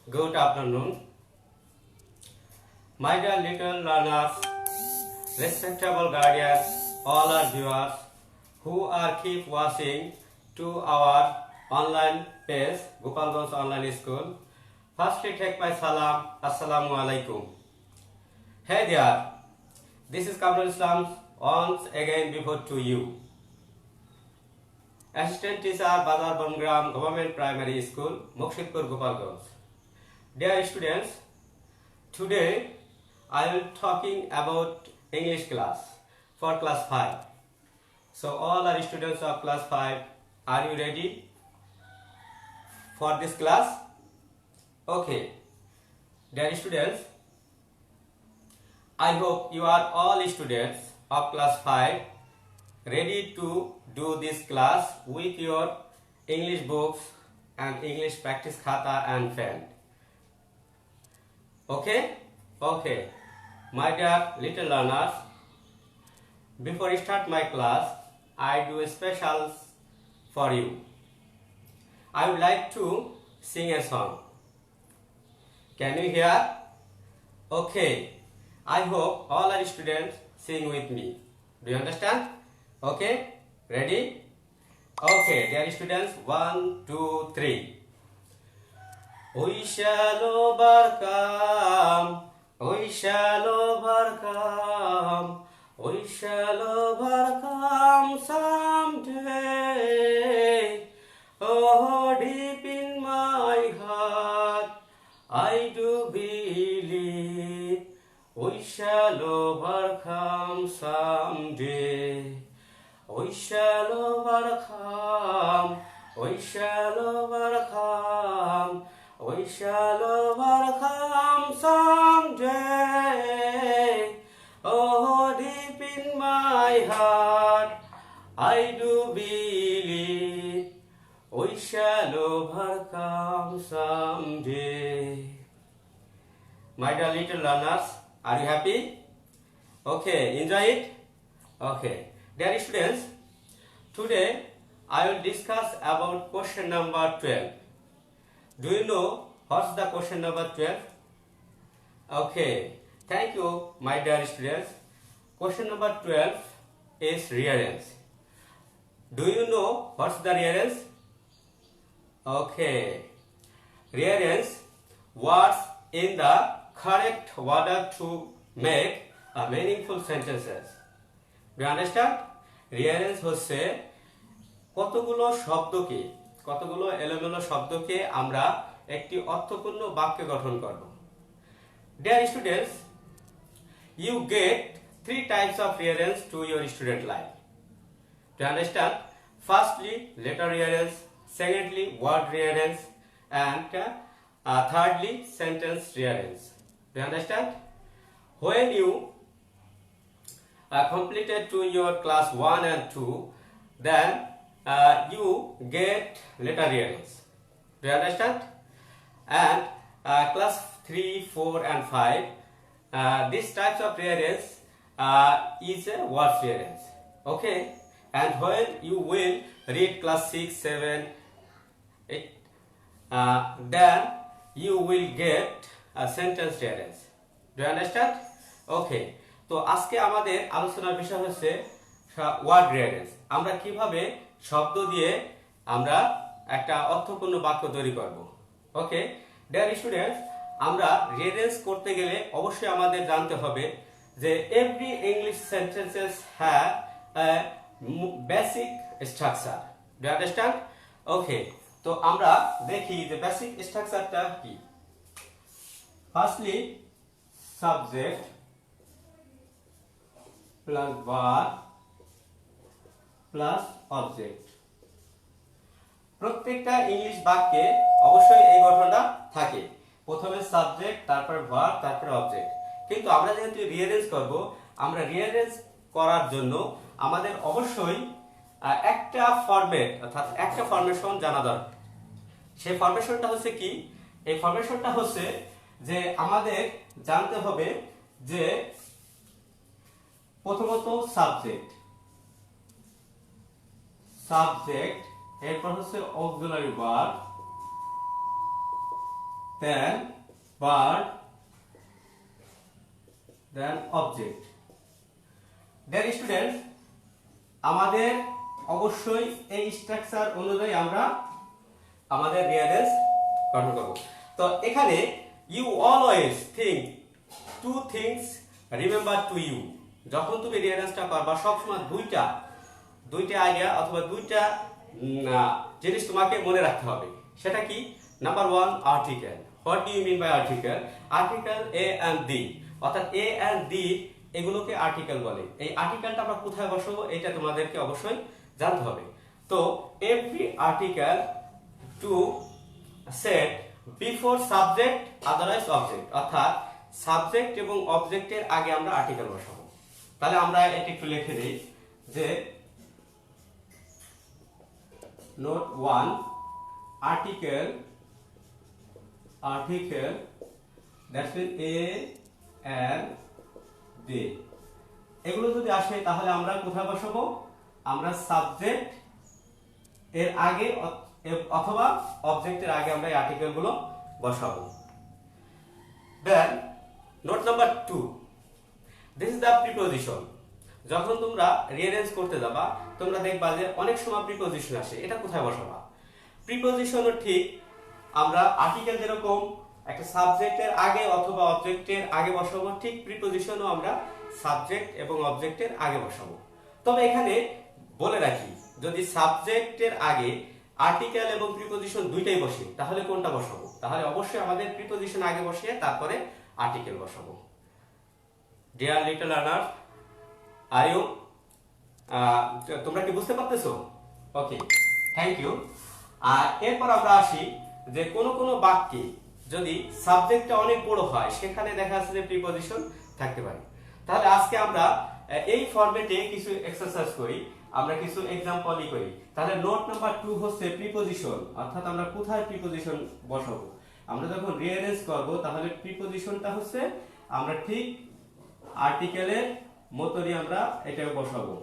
Good afternoon, my dear little learners, respectable guardians, all our viewers who are keep watching to our online page, Gopalganj Online School. Firstly, take my salam, Assalamu alaikum. Hey there, this is Kamrul Islam once again before to you. Assistant teacher, Bazar Bangram Government Primary School, Mokshidpur, Gopalganj. Dear students, today I will talking about English class for class 5. So all our students of class 5, are you ready for this class? Okay. Dear students, I hope you are all students of class 5 ready to do this class with your English books and English practice khata and pen. Okay? Okay. My dear little learners, before I start my class, I do a special for you. I would like to sing a song. Can you hear? Okay. I hope all our students sing with me. Do you understand? Okay? Ready? Okay, dear students, 1, 2, 3. We shall overcome, we shall overcome, we shall overcome someday. Oh, deep in my heart, I do believe we shall overcome someday. We shall overcome, we shall overcome, we shall overcome someday. Oh, deep in my heart, I do believe we shall overcome someday. My dear little learners, are you happy? Okay, enjoy it? Okay. Dear students, today I will discuss about question number 12. Do you know what's the question number 12? Okay, thank you, my dear students. Question number 12 is rearrange. Do you know what's the rearrange? Okay, rearrange words in the correct order to make a meaningful sentences. Do you understand? rearrange হচ্ছে কতগুলো শব্দকে, কতগুলো এলোমেলো শব্দকে আমরা একটি অর্থপূর্ণ বাক্যে গঠন করব। Dear students, you get 3 types of rearrange to your student life. Do you understand? Firstly, letter rearrange, secondly, word rearrange, and thirdly, sentence rearrange. Do you understand? When you completed to your class 1 and 2, then you get letter rearrange. Do you understand? And class 3, 4 and 5, these types of rearrange is a word rearrange. Okay? And when you will read class 6, 7, 8, then you will get a sentence rearrange. Do you understand? Okay. তো আজকে আমাদের আলোচনার বিষয় হচ্ছে word rearrange. আমরা কিভাবে শব্দ দিয়ে আমরা একটা অর্থপূর্ণ বাক্য তৈরি করব। ওকে, ডিয়ার স্টুডেন্টস, আমরা রিয়ারেঞ্জ করতে গেলে অবশ্যই আমাদের জানতে হবে যে every English sentences have a basic structure. Do you understand? Okay, তো আমরা দেখি যে বেসিক স্ট্রাকচারটা কি। Firstly, subject plus verb plus object. প্রত্যেকটা ইংলিশ বাক্যে অবশ্যই এই গঠনটা থাকে। প্রথমে সাবজেক্ট, তারপর ভার্ব, তারপর অবজেক্ট। কিন্তু আমরা যেহেতু রিয়ারেঞ্জ করব, আমরা রিয়ারেঞ্জ করার জন্য আমাদের অবশ্যই একটা ফরম্যাট অর্থাৎ একটা ফরমেশন জানা দরকার। সেই ফরমেশনটা হচ্ছে কি? এই ফরমেশনটা হচ্ছে যে আমাদের জানতে হবে যে প্রথমত সাবজেক্ট, এরপর হচ্ছে auxiliary verb, then verb then object. Dear students, আমাদের অবশ্যই এই স্ট্রাকচার অনুযায়ী আমরা আমাদের রিয়ারেঞ্জ গঠন করব। তো এখানে you always think two things remember to you. যখন তুমি রিয়ারেঞ্জটা করবা সবসময় দুইটা আইডিয়া অথবা দুইটা জিনিস তোমাকে মনে রাখতে হবে। সেটা কি? Number 1, article. What do you mean by article? Article a and the, অর্থাৎ এ এন্ড দি এগুলোকে আর্টিকেল বলে। এই আর্টিকেলটা আমরা কোথায় বসাবো এটা তোমাদেরকে অবশ্যই জানতে হবে। তো every article to set before subject otherwise object, অর্থাৎ সাবজেক্ট এবং অবজেক্টের আগে আমরা আর্টিকেল বসাবো। তাহলে আমরা এটা একটু লিখে দিই যে note 1 article that's mean a and the, এগুলো যদি আসে তাহলে আমরা কোথায় বসাবো? আমরা সাবজেক্ট এর আগে অথবা অবজেক্টের আগে আমরা এই আর্টিকেল গুলো বসাবো। Then note number 2, this is the preposition. যখন তোমরা রিঅ্যারেঞ্জ করতে যাবা তোমরা দেখবা যে অনেক সময় প্রিপোজিশন আসে, এটা কোথায় বসাবা? প্রিপোজিশনও ঠিক আমরা আর্টিকেল যেরকম একটা সাবজেক্টের আগে অথবা অবজেক্টের আগে বসাবো, ঠিক প্রিপোজিশনও আমরা সাবজেক্ট এবং অবজেক্টের আগে বসাবো। তবে এখানে বলে রাখি, যদি সাবজেক্টের আগে আর্টিকেল এবং প্রিপোজিশন দুইটাই বসে তাহলে কোনটা বসাবো? তাহলে অবশ্যই আমাদের প্রিপোজিশন আগে বসিয়ে তারপরে আর্টিকেল বসাবো। Dear little learner, are you তোমরা কি বুঝতে পারতেছো? ওকে, থ্যাংক ইউ। আর এরপর আমরা আসি যে কোন বাক্যে যদি সাবজেক্টটা অনেক বড় হয় সেখানে দেখা যাচ্ছে যে প্রিপোজিশন থাকতে পারে। তাহলে আজকে আমরা এই ফরম্যাটে কিছু এক্সারসাইজ করি, আমরা কিছু एग्जांपलই করি। তাহলে নোট নাম্বার 2 হচ্ছে প্রিপোজিশন, অর্থাৎ আমরা কোথায় প্রিপোজিশন বসাবো। আমরা যখন রিঅ্যারেঞ্জ করব তাহলে প্রিপোজিশনটা হচ্ছে আমরা ঠিক আর্টিকেলের মতই আমরা এটাকে বসাবো,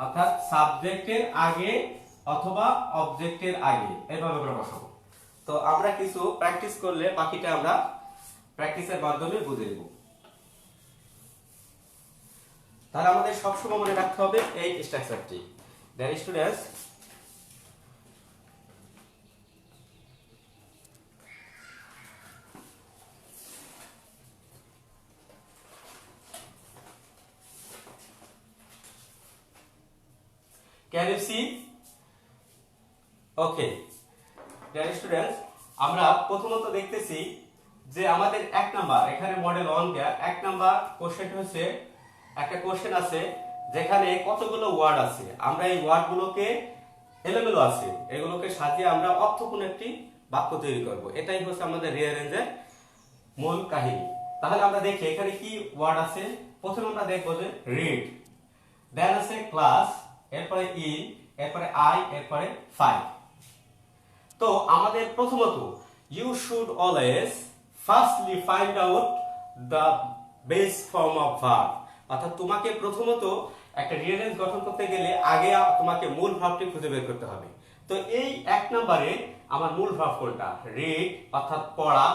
অর্থাৎ সাবজেক্টের আগে অথবা অবজেক্টের আগে এভাবে আমরা বসাবো। তো আমরা কিছু প্র্যাকটিস করলে বাকিটা আমরা প্র্যাকটিসের মাধ্যমে বুঝে নেব। তাহলে আমাদের সবসময় মনে রাখতে হবে এই স্ট্রাকচারটি। দেয়ার students, can you see? Okay, dear students, আমরা প্রথমত দেখতেছি যে আমাদের এক নাম্বার এখানে মডেল 1 কে এক নাম্বার কোশ্চেন হচ্ছে একটা কোশ্চেন আছে যেখানে কতগুলো ওয়ার্ড আছে, আমরা এই ওয়ার্ডগুলোকে এলোমেলো আছে এগুলোকে সাজিয়ে আমরা অর্থপূর্ণ একটি বাক্য তৈরি করব। এটাই হচ্ছে আমাদের রিঅ্যারেঞ্জের মূল কাহিনী। তাহলে আমরা দেখি এখানে কি ওয়ার্ড আছে। প্রথমে আমরা দেখব যে রিড, দেন আছে ক্লাস, এরপরে ইন, এরপরে আই, এরপরে ফাইভ। তো আমাদের প্রথমত you should always firstly find out the base form of verb, অর্থাৎ তোমাকে প্রথমত একটা রিঅ্যারেঞ্জ গঠন করতে গেলে আগে তোমাকে মূল ভার্বটি খুঁজে বের করতে হবে। তো এই এক নম্বরে আমার মূল ভার্ব কোনটা? রিড অর্থাৎ পড়া,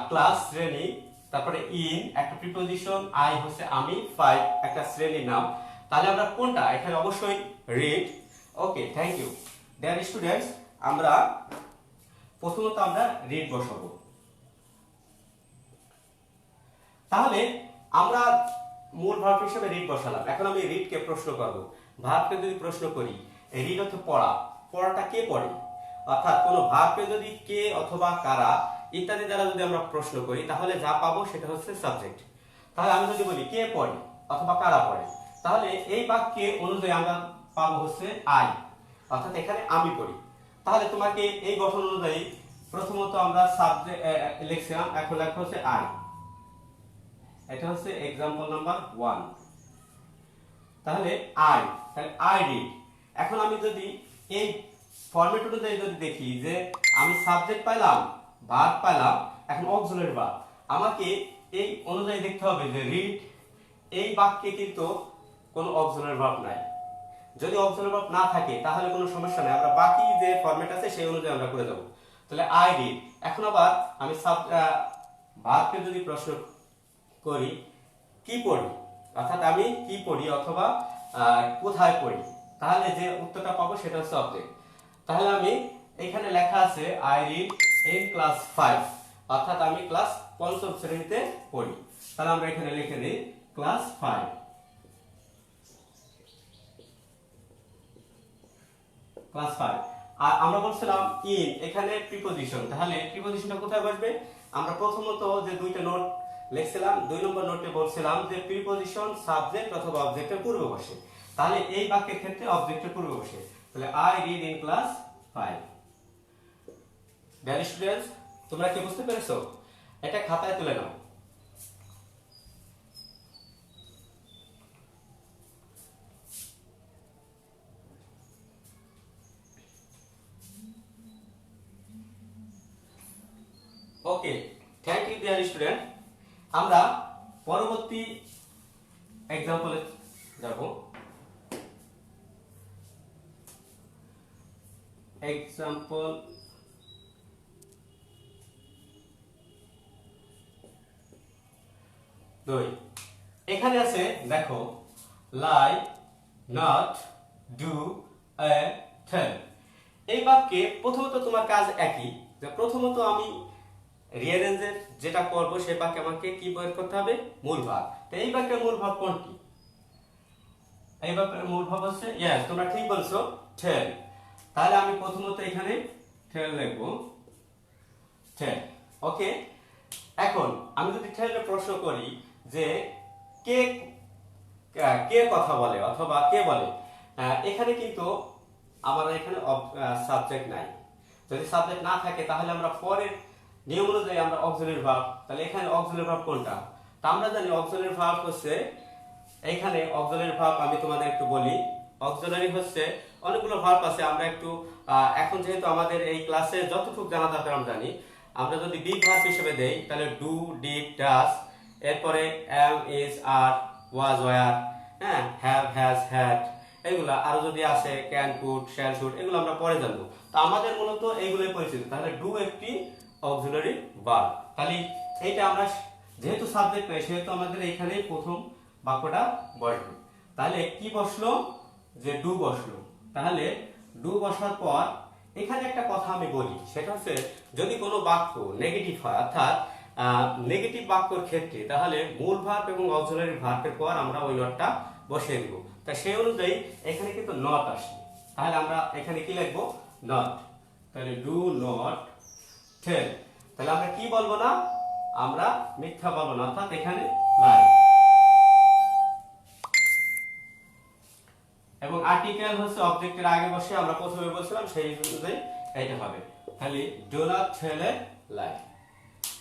ক্লাস শ্রেণী, তারপরে ইন একটা প্রিপোজিশন, আই হচ্ছে আমি, ফাইভ একটা শ্রেণীর নাম। তাহলে আমরা কোনটা? এখানে অবশ্যই read. Okay, thank you. Dear students, আমরা প্রথমত আমরা রিড বসাবো। তাহলে আমরা মূল ভার্ব হিসেবে রিড বসালাম। এখন আমি রিডকে প্রশ্ন করব। ভার্বকে যদি প্রশ্ন করি, রিড অর্থ পড়া, পড়াটা কে পড়ে? অর্থাৎ কোনো ভার্বকে যদি কে অথবা কারা ইত্যাদি দ্বারা যদি আমরা প্রশ্ন করি তাহলে যা পাবো সেটা হচ্ছে সাবজেক্ট। তাহলে আমি যদি বলি কে পড়ে অথবা কারা পড়ে, তাহলে এই বাক্যে অনুযায়ী আমরা পাবো হচ্ছে আই, অর্থাৎ এখানে আমি পড়ি। তাহলে তোমাকে এই গঠন অনুযায়ী প্রথমত আমরা সাবজেক্ট লিখছিলাম, এখন লেখা হচ্ছে আই। এটা হচ্ছে एग्जांपल নাম্বার 1। তাহলে আই, তাহলে আই রিড। এখন আমি যদি এই ফরম্যাট অনুযায়ী যদি দেখি যে আমি সাবজেক্ট পাইলাম, ভার্ব পাইলাম, এখন অক্সিলারি ভার্ব, আমাকে এই অনুযায়ী দেখতে হবে যে রিড এই বাক্যে কিন্তু কোনো অক্সিলারি ভার্ব নাই। যদি অক্সিলারি ভার্ব না থাকে তাহলে কোনো সমস্যা নেই, আমরা বাকি যে ফরম্যাট আছে সেই অনুযায়ী আমরা করে দেব। তাহলে আই রিড। এখন আবার আমি ভার্বকে যদি প্রশ্ন করি কি পড়ি, অর্থাৎ আমি কি পড়ি অথবা কোথায় পড়ি, তাহলে যে উত্তরটা পাবো সেটা হচ্ছে অবজেক্ট। তাহলে আমি এখানে লেখা আছে আই রিড ইন ক্লাস 5, অর্থাৎ আমি ক্লাস 5ম শ্রেণীতে পড়ি। তাহলে আমরা এখানে লিখে দিই ক্লাস 5, ক্লাস 5। আর আমরা বলছিলাম ইন, এখানে প্রিপজিশন, তাহলে প্রিপজিশনটা কোথায় বসবে? আমরা প্রথমত যে দুইটা নোট লিখছিলাম, 2 নম্বর নোটে বলছিলাম যে প্রিপজিশন সাবজেক্ট অথবা অবজেক্টের পূর্বে বসে, তাহলে এই বাক্যের ক্ষেত্রে অবজেক্টের পূর্বে বসে। তাহলে I read in class 5। Dear students, তোমরা কি বুঝতে পেরেছো? এটা খাতায় তুলে নাও। ওকে, থ্যাংক ইউ ডিয়ার স্টুডেন্ট। আমরা পরবর্তী এক্সাম্পলে যাব। এক্সাম্পল 2। এখানে আছে দেখো লাই, নট, ডু, টেল। এই বাক্যে প্রথমত তোমার কাজ একই, যে প্রথমত আমি রিঅ্যারেঞ্জের যেটা করব সেই বাক্যে আমাকে কি বের করতে হবে? মূল ভাব। তো এই বাক্যের মূল ভাব কোনটি? এই বাক্যের মূল ভাব হচ্ছে ইয়েস, তোমরা ঠিক বলছো, টেল। তাহলে আমি প্রথমত এখানে টেল লিখব, টেল। ওকে, এখন আমি যদি টেলের প্রশ্ন করি যে কে কে কথা বলে অথবা কে বলে, এখানে কিন্তু আমার এখানে সাবজেক্ট নাই। যদি সাবজেক্ট না থাকে তাহলে আমরা পরের নিয়ম অনুযায়ী আমরা অক্সিলারি ভার্ব, তাহলে এখানে অক্সিলারি ভার্ব কোনটা? তা আমরা জানি অক্সিলারি ভার্ব হচ্ছে, এখানে অক্সিলারি ভার্ব আমি তোমাদের একটু বলি। অক্সিলারি হচ্ছে অনেকগুলো ভার্ব আছে, আমরা একটু এখন যেহেতু আমাদের এই ক্লাসে যতটুকু জানা দরকার আমরা জানি, আমরা যদি বি ভার্ব হিসেবে দেই তাহলে ডু, ডিড, ডাজ, এরপরে am, is, are, was, were, হ্যাঁ, হ্যাভ, হ্যাজ, হ্যাড, এগুলা আরো যদি আসে ক্যান, কুড, শ্যাল, শুড, এগুলো আমরা পরে জানবো। তো আমাদের মূলত এইগুলোই পরিচিত। তাহলে ডু একটি অক্সিলারি ভার্ব। তাহলে এইটা আমরা যেহেতু সাবজেক্ট নাই সেহেতু আমাদের এখানে প্রথম বাক্যটা বসবে। তাহলে কি বসলো? যে ডু বসলো। তাহলে ডু বসার পর এখানে একটা কথা আমি বলি, সেটা হচ্ছে যদি কোনো বাক্য নেগেটিভ হয়, অর্থাৎ নেগেটিভ বাক্যর ক্ষেত্রে, তাহলে মূল ভার্ব এবং অক্সিলারি ভার্বের পর আমরা ওই নটটা বসিয়ে দিব। তাই সেই অনুযায়ী এখানে কিন্তু নট আসে। তাহলে আমরা এখানে কি লিখবো? নট। তাহলে ডু নট টেল। তাহলে আমরা কি বলবো না? আমরা মিথ্যা বলবো না, অর্থাৎ এখানে লাই। এবং আর্টিকেল হচ্ছে অবজেক্টের আগে বসে, আমরা প্রথমে বলছিলাম সেই অনুযায়ী এটা হবে। তাহলে do not tell a lie.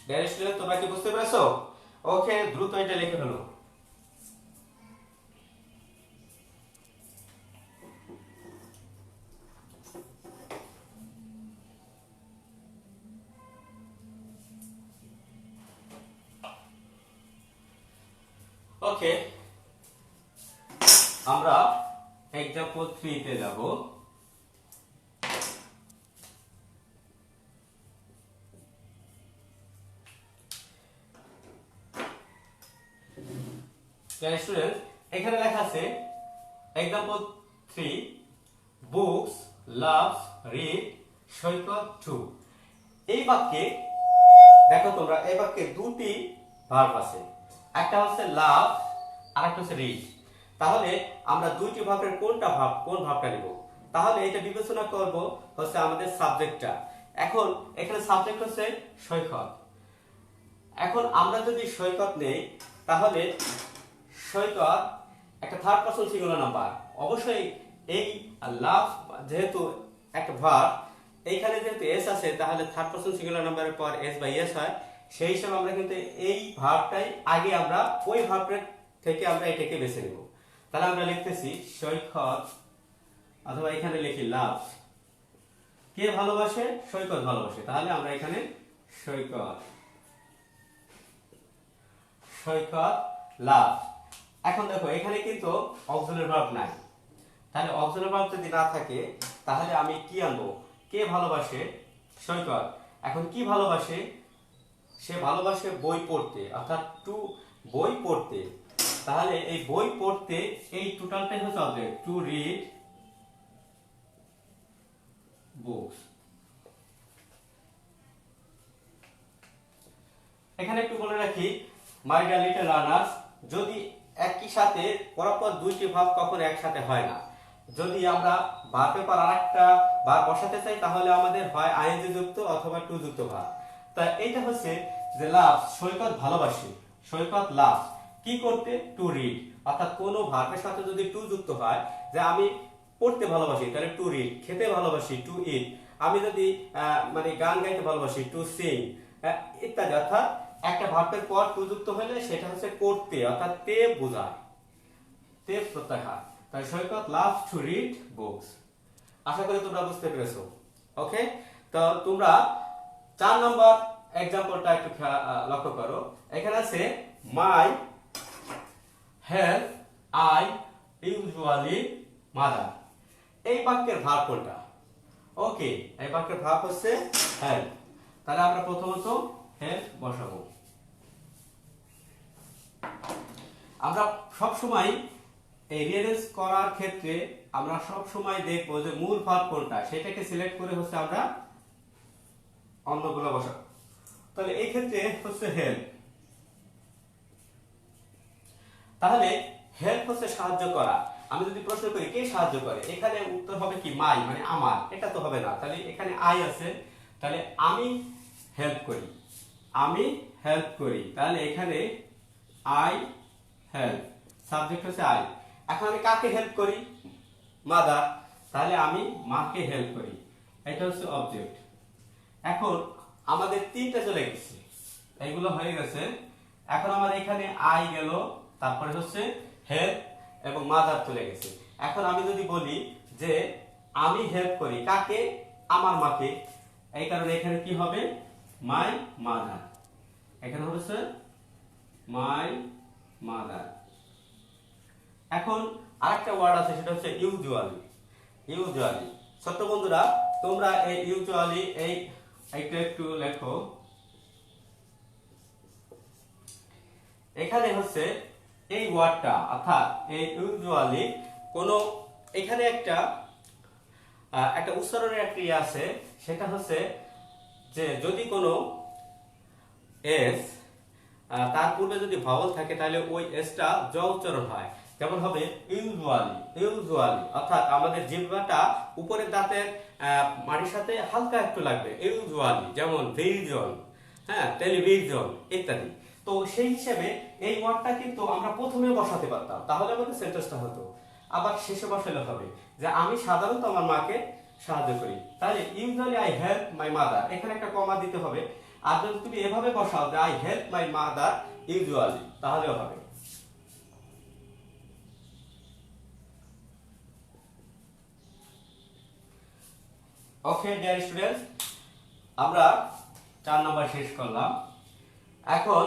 Dear student, তোমরা কি বুঝতে পেরেছো? ওকে, দ্রুত এটা লিখে ফেলো। ওকে, আমরা এক্সাম্পল 3 তে যাব। স্টুডেন্ট, এখানে লেখা আছে এক্সাম্পল 3 বুকস, লাভস, রিড, সৈকত, টু। এই বাক্যে দেখো তোমরা, এই বাক্যে দুটি ভার্ব আছে, একটা হচ্ছে লাভ আর একটা হচ্ছে রিড। তাহলে আমরা দুইটি ভার্বের কোন ভার্বটা নিব? তাহলে এটা বিবেচনা করব হচ্ছে আমাদের সাবজেক্টটা। এখন এখানে সাবজেক্ট হচ্ছে সৈকত। এখন আমরা যদি সৈকত নেই তাহলে সৈকত একটা থার্ড পারসন সিঙ্গুলার নাম্বার। অবশ্যই এই লাভ যেহেতু একটা ভার্ব, এইখানে যেহেতু এস আছে তাহলে থার্ড পারসন সিঙ্গুলার নাম্বারের পর এস বাই এস হয়। সেই হিসাবে আমরা কিন্তু এই ভার্বটাই আগে আমরা ওই ভার্বের থেকে আমরা এটাকে বেছে নেব। তাহলে আমরা লিখতেছি সৈকত, অথবা এখানে লিখি লাভ। কে ভালোবাসে? সৈকত ভালোবাসে। তাহলে আমরা এখানে সৈকত, সৈকত লাভ। এখন দেখো এখানে কিন্তু অক্সিলারি ভার্ব নাই, তাহলে অক্সিলারি ভার্ব যদি না থাকে তাহলে আমি কি আনবো? কে ভালোবাসে? সৈকত। এখন কি ভালোবাসে? সে ভালোবাসে বই পড়তে, অর্থাৎ টু বই পড়তে। তাহলে এই বই পড়তে এই টোটালটাই হচ্ছে অবজেক্ট, টু রিড বুকস। এখানে একটু বলে রাখি, মাই ডিয়ার লিটল লার্নার্স, যদি একই সাথে পরপর দুইটি ভাব কখনো একসাথে হয় না। যদি আমরা ভার্বের পর আরেকটা ভাব বসাতে চাই তাহলে আমাদের হয় আইএনজি যুক্ত অথবা টু যুক্ত ভাব। তা এইটা হচ্ছে যে লাভ, সৈকত ভালোবাসে, সৈকত লাভ কি করতে? To read. অর্থাৎ কোনো ভার্বের সাথে যদি টু যুক্ত হয়, যে আমি পড়তে ভালোবাসি তাহলে টু রিড, খেতে ভালোবাসি টু ইট, আমি যদি মানে গান গাইতে ভালোবাসি টু সিং ইত্যাদি। অর্থাৎ একটা ভার্বের পর টু যুক্ত হলে সেটা হচ্ছে করতে, অর্থাৎ তে বোঝায়, তে প্রত্যাহার। তাই সৈকত লাভ টু রিড বুকস। আশা করি তোমরা বুঝতে পেরেছো। ওকে, তো তোমরা 4 নম্বর এক্সাম্পলটা একটু লক্ষ্য করো। এখানে আছে my help I usually mother. এই বাক্যের ভাব কোনটা? ওকে, এই বাক্যের ভাব হচ্ছে হেল্প। তাহলে আমরা প্রথমত হেল্প বসাবো। আমরা সব সময় এই রিয়ারেঞ্জ করার ক্ষেত্রে আমরা সব সময় দেখবো যে মূল ভাব কোনটা, সেটাকে সিলেক্ট করে হচ্ছে আমরা অন্যগুলো বসাবো। তাহলে এই ক্ষেত্রে হচ্ছে হেল্প। তাহলে হেল্প হচ্ছে সাহায্য করা। আমি যদি প্রশ্ন করি কে সাহায্য করে, এখানে উত্তর হবে কি মাই, মানে আমার। এটা তো হবে না, তাহলে এখানে আই আছে, তাহলে আমি হেল্প করি, আমি হেল্প করি। তাহলে এখানে আই হেল্প, সাবজেক্ট হচ্ছে আই। এখন আমি কাকে হেল্প করি? মাদার, তাহলে আমি মাকে হেল্প করি। এটা হচ্ছে অবজেক্ট। এখন আমাদের তিনটা চলে গেছে, এইগুলো হয়ে গেছে। এখন আমার এখানে আই গেল, তারপরে হচ্ছে হেল্প এবং মাদার চলে গেছে। এখন আমি যদি বলি যে আমি হেল্প করি কাকে? আমার মাকে, এই কারণে এখানে কি হবে? My mother. এখানে হচ্ছে মাই মাদার। এখন আরেকটা ওয়ার্ড আছে, সেটা হচ্ছে ইউজুয়ালি। ইউজুয়ালি ছোট্ট বন্ধুরা, তোমরা এই ইউজুয়ালি এইটা একটু লেখো। এখানে হচ্ছে এই ওয়ার্ডটা, অর্থাৎ এই ইউজুয়ালি কোন এখানে একটা উচ্চারণের একটা ইয়ে আছে, সেটা হচ্ছে যে যদি কোনো এস তার পূর্বে যদি ভাওয়াল থাকে তাহলে ওই এসটা জ উচ্চারণ হয়। যেমন হবে ইউজুয়ালি, ইউজুয়ালি, অর্থাৎ আমাদের জিহ্বাটা উপরের দাঁতের মাড়ির সাথে হালকা একটু লাগবে, ইউজুয়ালি। যেমন ভিজন, হ্যাঁ, টেলিভিশন ইত্যাদি। তো সেই হিসেবে এই ওয়ার্ডটা কিন্তু আমরা প্রথমে বসাতে পারতাম, তাহলে আমাদের সেন্টেন্সটা হতো। আবার শেষে বসালে হবে যে আমি সাধারণত আমার মাকে সাহায্য করি। তাহলে usually I help my mother, এখানে একটা কমা দিতে হবে। আর যদি তুমি এভাবে বসাও যে I help my mother usually, তাহলেও হবে। ওকে ডিয়ার স্টুডেন্টস, আমরা 4 নাম্বার শেষ করলাম। এখন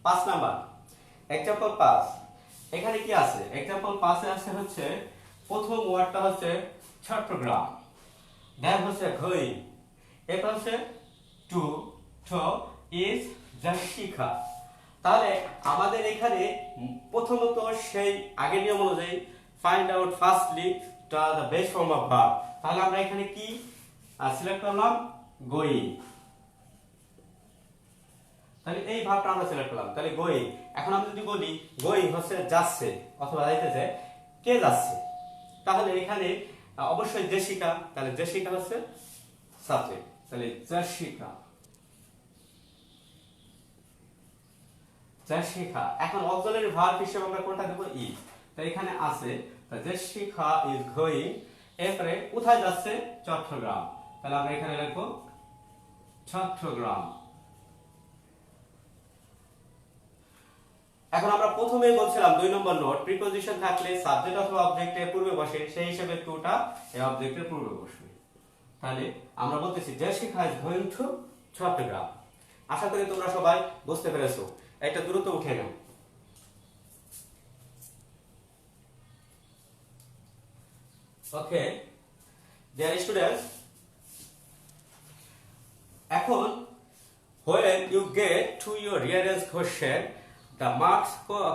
5 নাম্বার, এক্সাম্পল 5। এখানে কি আছে? এক্সাম্পল 5 এ আছে হচ্ছে প্রথম ওয়ার্ডটা হচ্ছে চট্টগ্রাম, দেন হচ্ছে গোয়িং, এরপর হচ্ছে টু, টো ইজ জাশিকা। তাহলে আমাদের এখানে প্রথমত সেই আগের নিয়ম অনুযায়ী find out firstly the best form of verb. তাহলে আমরা এখানে কি সিলেক্ট করলাম? গোয়িং। তাহলে এই ভাবটা আমরা সিলেক্ট করলাম, তাহলে গোয়িং। এখন আমি যদি বলি গোয়িং হচ্ছে যাচ্ছে অথবা যাইতেছে, কে যাচ্ছে? তাহলে এখানে অবশ্যই জেসিকা, তাহলে জেসিকা হচ্ছে সাবজেক্ট, তাহলে জেসিকা, জেসিকা। এখন অক্সিলারি ভার্ব হিসেবে আমরা কোনটা দেব? ইজ। তাই এখানে আছে জেসিকা ইজ গোয়িং, এরপরে কোথায় যাচ্ছে? চট্টগ্রাম। তাহলে আমরা এখানে লিখব চট্টগ্রাম। এখন আমরা প্রথমেই বলছিলাম 2 নম্বর নোট, প্রিপজিশন থাকলে সাবজেক্ট অথবা অবজেক্টের পূর্বে বসে, সেই হিসেবে টুটা এই অবজেক্টের পূর্বে বসবে। তাহলে আমরা বলতেছি Jessica is going to Chittagong. আশা করি তোমরা সবাই বুঝতে পেরেছো। এটা দ্রুত উঠে নাও। Okay, dear students, এখন when you get to your rearrange question the marks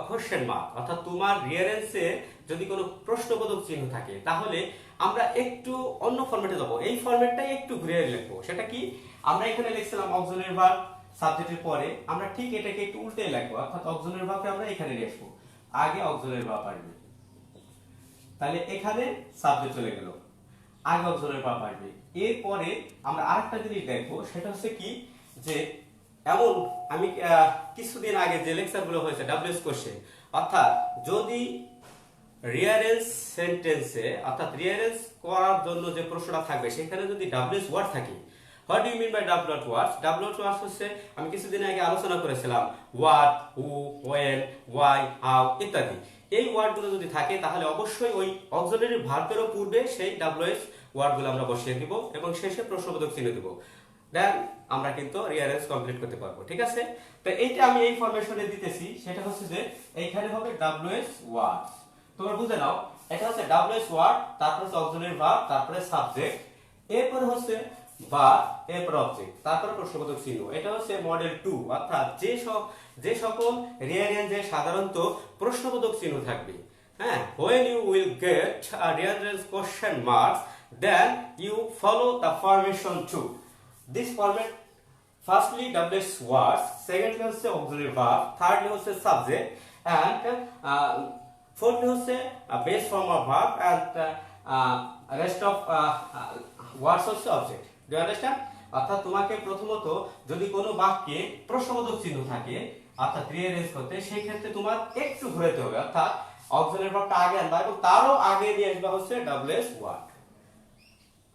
question mark অর্থাৎ তোমার রিয়ারেন্সে যদি কোনো প্রশ্নবোধক চিহ্ন থাকে তাহলে আমরা একটু অন্য ফরম্যাটে যাব। এই ফরম্যাটটাই একটু ঘুরে লিখবো। সেটা কি, আমরা এখানে লিখছিলাম অক্সিলারি ভার্ব সাবজেক্টের পরে, আমরা ঠিক এটাকে একটু উল্টে লিখবো, অর্থাৎ অক্সিলারি ভার্বকে আমরা এখানে নিয়ে আসবো, আগে অক্সিলারি ভার্ব আসবে, তাহলে এখানে সাবজেক্ট চলে গেল, আগে অক্সিলারি ভার্ব আসবে। এরপরে আমরা আরেকটা জিনিস দেখবো, সেটা হচ্ছে কি যে এমন আমি কিছুদিন আগে যে লেকচারগুলো হয়েছে ডাব্লিউএস কোশ্চেন, অর্থাৎ যদি রিয়ারেন্স সেন্টেন্সে অর্থাৎ রিয়ারেন্স করার জন্য যে প্রশ্নটা থাকবে সেখানে যদি ডাব্লিউএস ওয়ার্ড থাকে, what do you mean by WS words? WS words হচ্ছে আমি কিছুদিন আগে আলোচনা করেছিলাম what, who, when, why, how ইত্যাদি। এই ওয়ার্ডগুলো যদি থাকে তাহলে অবশ্যই ওই অক্সিলারি ভার্বেরও পূর্বে সেই ডাব্লিউএস ওয়ার্ডগুলো আমরা বসিয়ে দিব এবং শেষে প্রশ্নবোধক চিহ্ন দিব, দেন আমরা কিন্তু রিয়ারেন্স কমপ্লিট করতে পারবো। ঠিক আছে, তো এইটা আমি এই ফরমেশনে দিতেছি, সেটা হচ্ছে যে এইখানে হবে ডাব্লিউএস ওয়ার্ডস। তোমরা বুঝে নাও, এটা হচ্ছে ডাব্লিউএস ওয়ার্ড, তারপর হচ্ছে অক্সিলারি ভার্ব, তারপরে সাবজেক্ট, এরপর হচ্ছে ভার্ব, এরপর অবজেক্ট, তারপরে প্রশ্নবোধক চিহ্ন। এটা হচ্ছে মডেল 2, অর্থাৎ যে সকল রিয়ারেন্সে সাধারণত প্রশ্নবোধক চিহ্ন থাকবে। হ্যাঁ, when you will get a rearrange question marks then you follow the formation 2. This format firstly WS words, secondly হচ্ছে auxiliary verb, thirdly হচ্ছে subject, and fourthly হচ্ছে base form of verb, and rest of words হচ্ছে object. Do you understand? অর্থাৎ তোমাকে প্রথমত যদি কোনো বাক্যে প্রশ্নবোধক চিহ্ন থাকে অর্থাৎ রিয়ারেঞ্জ করতে, সেই ক্ষেত্রে তোমার একটু ঘুরাতে হবে, অর্থাৎ অক্সিলারি ভার্বটা আগে আনবা এবং তারও আগে দিয়ে আসবা হচ্ছে WS ওয়ার্ড।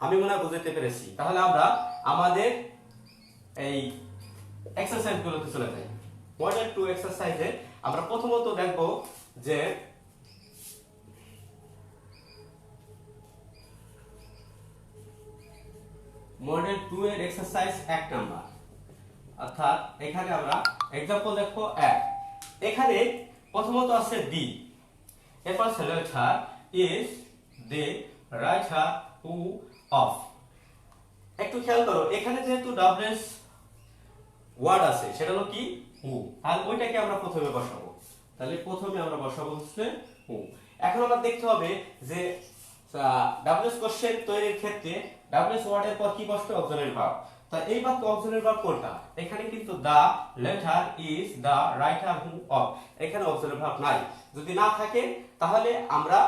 আমি মনে হয় বুঝতে পেরেছি। তাহলে আমরা আমাদের এই এক্সারসাইজগুলোতে চলে যাই। মডেল 2 এক্সারসাইজে আমরা প্রথমত দেখব যে মডেল 2 এর এক্সারসাইজ 1 নাম্বার, অর্থাৎ এখানে আমরা एग्जांपल দেখো 1। এখানে প্রথমত আছে দি, এরপর আছে letter is, the, writer, who, of. একটু খেয়াল করো, এখানে যেহেতু ডাব্লিউএস ওয়ার্ড আছে সেটা হলো কি হু, আর ওইটাকে আমরা প্রথমে বসাবো, তাহলে প্রথমে আমরা বসাবো হচ্ছে হু। এখন আমরা দেখতে হবে যে ডাব্লিউএস কোশ্চেন তৈরির ক্ষেত্রে ডাব্লিউএস ওয়ার্ডের পর কি বসবে? Auxiliary verb. তা এই বাক্যে অক্সিলারি ভার্ব কোনটা? এখানে কিন্তু the, letter, is, the, writer, who, of, এখানে অক্সিলারি ভার্ব নাই। যদি না থাকে তাহলে আমরা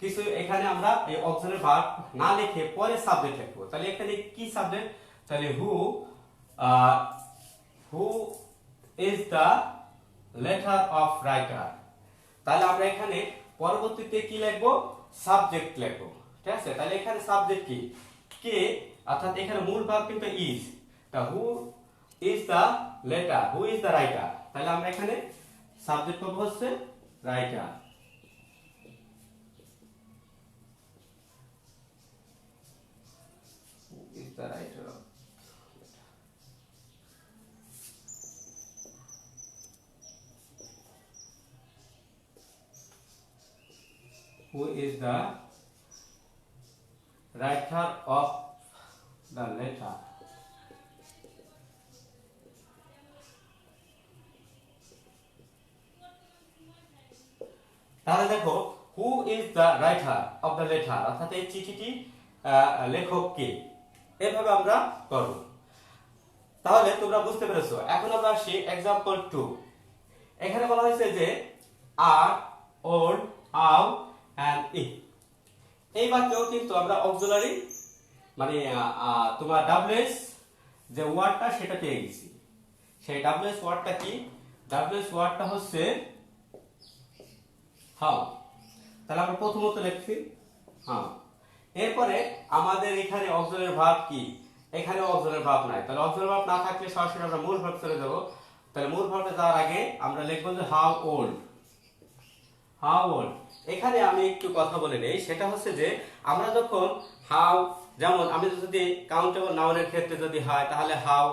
কিছু এখানে আমরা এই অক্সিলারি ভার্ব না লিখে পরে সাবজেক্ট লিখবো। তাহলে এখানে কি সাবজেক্ট? তাহলে who is the letter of writer. তাহলে আমরা এখানে পরবর্তীতে কি লিখবো? সাবজেক্ট লিখবো। ঠিক আছে, তাহলে এখানে সাবজেক্ট কি? কে, অর্থাৎ এখানে মূল ভার্ব কিন্তু ইজ। তা who is the letter, who is the writer, তাহলে আমরা এখানে সাবজেক্ট পাবো হচ্ছে writer. Who is the writer, who is the writer of the letter? তাহলে দেখো who is the writer of the letter, অর্থাৎ এই চিঠিটি লেখক কে, এভাবে আমরা করব। তাহলে তোমরা বুঝতে পেরেছো। এখন আমরা আসি एग्जांपल 2। এখানে বলা হয়েছে যে আর, ওল্ড, আউ এন্ড ই। এই বাক্যেও কিন্তু আমরা অক্সিলারি মানে তোমার ডাব্লিউএস যে ওয়ার্ডটা সেটা পেয়ে গেছি। সেই ডাব্লিউএস ওয়ার্ডটা কি? ডাব্লিউএস ওয়ার্ডটা হচ্ছে হাউ। তাহলে আমরা প্রথমত লিখছি হাউ। এরপরে আমাদের এখানে অক্সিলারি ভার্ব কি? এখানে অক্সিলারি ভার্ব নাই। তাহলে অক্সিলারি ভার্ব না থাকলে সরাসরি আমরা মূল ভার্ব চলে যাব। তাহলে মূল ভার্বে যাওয়ার আগে আমরা লিখব যে হাউ ওল্ড। How old. এখানে আমি একটু কথা বলে নেই, সেটা হচ্ছে যে আমরা যখন হাউ, যেমন আমি যদি কাউন্টেবল নাউনের ক্ষেত্রে যদি হয় তাহলে হাউ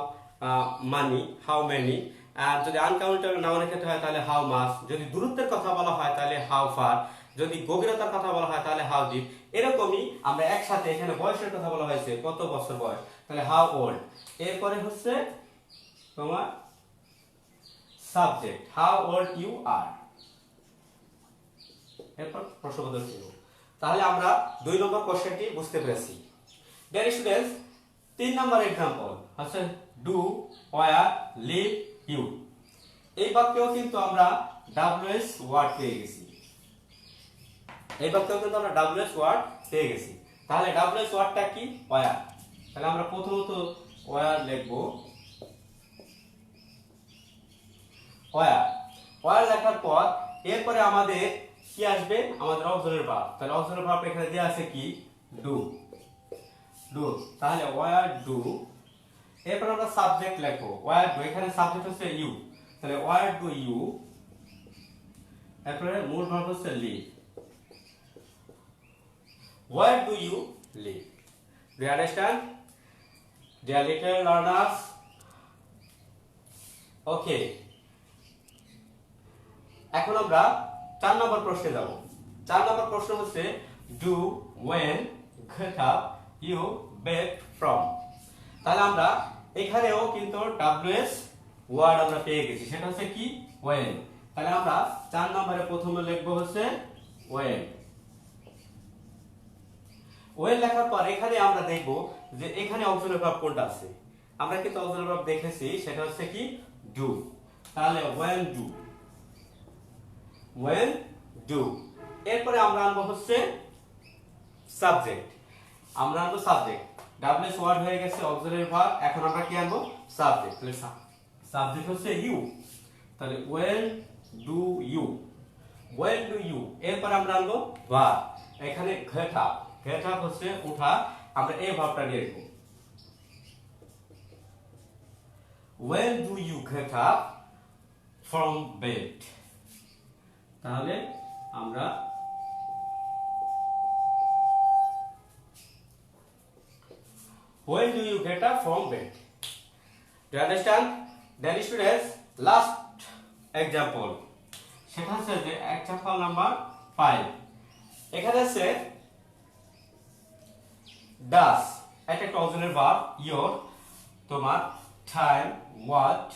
মানি, হাউ মেনি, আর যদি আনকাউন্টেবল নাউনের ক্ষেত্রে হয় তাহলে হাউ মাচ, যদি দূরত্বের কথা বলা হয় তাহলে হাউ ফার, যদি গভীরতার কথা বলা হয় তাহলে হাউ ডিপ। এরকমই আমরা একসাথে এখানে বয়সের কথা বলা হয়েছে, কত বছর বয়স, তাহলে হাউ ওল্ড। এরপরে হচ্ছে তোমার subject, how old you are. এরপর প্রশ্নবোধক চিহ্ন। তাহলে আমরা 2 নম্বর কোশ্চেনটি বুঝতে পেরেছি। ডিয়ার স্টুডেন্টস, 3 নম্বর एग्जांपल হচ্ছে ডু, ওয়্যার, লিভ, ইউ। এই বাক্যেও কিন্তু আমরা ডব্লিউএস ওয়ার্ড পেয়ে গেছি। তাহলে ডব্লিউএস ওয়ার্ডটা কি? ওয়্যার। তাহলে আমরা প্রথমত ওয়্যার লিখব। ওয়্যার লেখার পর এরপরে আমাদের কি আসবে? আমাদের অক্সিলারি ভার্ব। তাহলে অক্সিলারি ভার্ব এখানে দেয়া আছে কি? ডু। তাহলে ওয়্যার ডু। এরপর আমরা সাবজেক্ট লিখব। ওয়্যার ডু, এখানে সাবজেক্ট হচ্ছে ইউ। তাহলে ওয়্যার ডু ইউ। এরপরে মূল ভার্ব হচ্ছে leave. Where do you live? Do you understand? Dear little learners? Okay. এখন আমরা 4 নম্বর প্রশ্নে যাব। 4 নম্বর প্রশ্ন হচ্ছে do, when, get up, you, back, from। তাহলে আমরা এখানেও কিন্তু WS ওয়ার্ড আমরা পেয়ে গেছি, সেটা হচ্ছে কি? when। তাহলে আমরা 4 নম্বরে প্রথমে লিখব হচ্ছে when। ওয়েল লেখার পর এখানে আমরা দেখব যে এখানে অক্সিলারি ভার্ব কোনটা আছে। আমরা কিন্তু অক্সিলারি ভার্ব দেখেছি, সেটা হচ্ছে কি? ডু। তাহলে when do। এরপরে আমরা আনবো হচ্ছে সাবজেক্ট। ডাব্লিউএস ওয়ার্ড হয়ে গেছে, অক্সিলারি ভার্ব। এখন আমরা কি আনবো? সাবজেক্ট। তাহলে সাবজেক্ট হচ্ছে ইউ। তাহলে when do you। এরপর আমরা আনবো ভার্ব। এখানে get up হচ্ছে উঠা, আমরা এই ভার্বটা নিয়ে নেব। When do you get up from bed? তাহলে আমরা when do you get up from bed? Do you understand? Then students, last example, সেটা হচ্ছে যে example number 5। এখানে আছে does, একটা অক্সিলারি ভার্ব, your, তোমার time, what,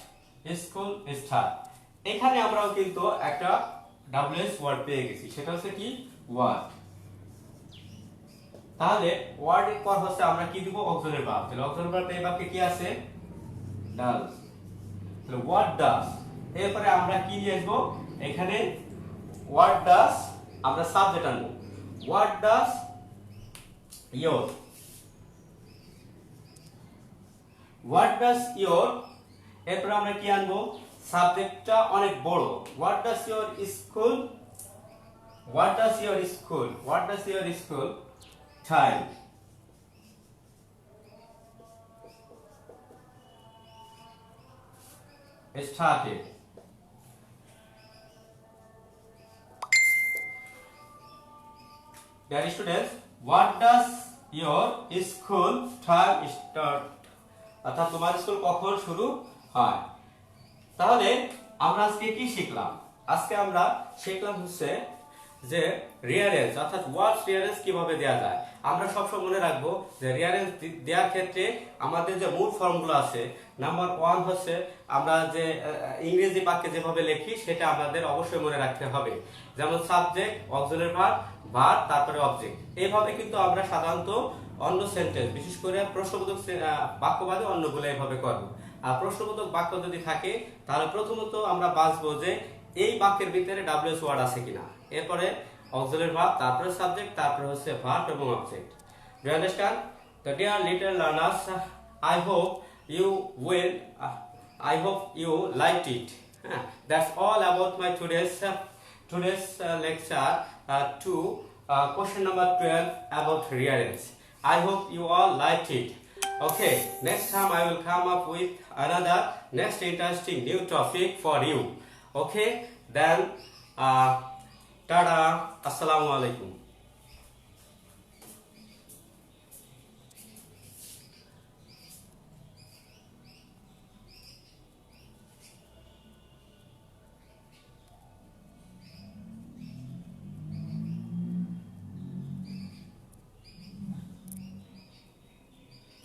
school, start। এখানে আমরাও কিন্তু একটা ডব্লিউএস ওয়ার্ড পেয়ে গেছি, সেটা হচ্ছে কি? ওয়ার্ড। তাহলে ওয়ার্ডের পর হচ্ছে আমরা কি দিব? Auxiliary verb. তাহলে অক্সিলারি ভার্ব এই বাক্যে কি আছে? does। তাহলে what does। এরপরে আমরা কি নিয়ে আসবো? এখানে what does, আমরা সাবজেক্ট আনবো। what does your। What does your, এরপর আমরা কি আনবো? সাবজেক্টটা অনেক বড়। What does your school time? Started। Dear students, what does your school time start? অর্থাৎ তোমার স্কুল কখন শুরু হয়। তাহলে আমরা আজকে কি শিখলাম? আজকে আমরা শিখলাম হচ্ছে যে রিয়ারেঞ্জ, অর্থাৎ ওয়ার্ডস রিয়ারেঞ্জ কিভাবে দেয়া যায়। আমরা সবসময় মনে রাখবো যে রিয়ারেঞ্জ দেওয়ার ক্ষেত্রে আমাদের যে মূল ফর্মগুলো আছে, নাম্বার 1 হচ্ছে আমরা যে ইংরেজি বাক্যে যেভাবে লিখি সেটা আমাদের অবশ্যই মনে রাখতে হবে। যেমন সাবজেক্ট, অক্সিলারি ভার্ব, তারপরে অবজেক্ট। এইভাবে কিন্তু আমরা সাধারণত অন্য সেন্টেন্স, বিশেষ করে প্রশ্নবোধক বাক্য বাদে অন্যগুলো এইভাবে করব। আর প্রশ্নবোধক বাক্য যদি থাকে তাহলে প্রথমত আমরা বাছবো যে এই বাক্যের ভিতরে ডব্লিউএস ওয়ার্ড আছে কিনা, এরপরে অক্সিলারি ভার্ব, তারপরে সাবজেক্ট, তারপরে হচ্ছে ভার্ব এবং অবজেক্ট। Do you understand? তো dear little learners, I hope you liked it. That's all about my today's lecture to question number 12 about rearrange. I hope you all liked it. Okay, next time I will come up with another next interesting new topic for you. Okay, then tada, assalamu alaikum.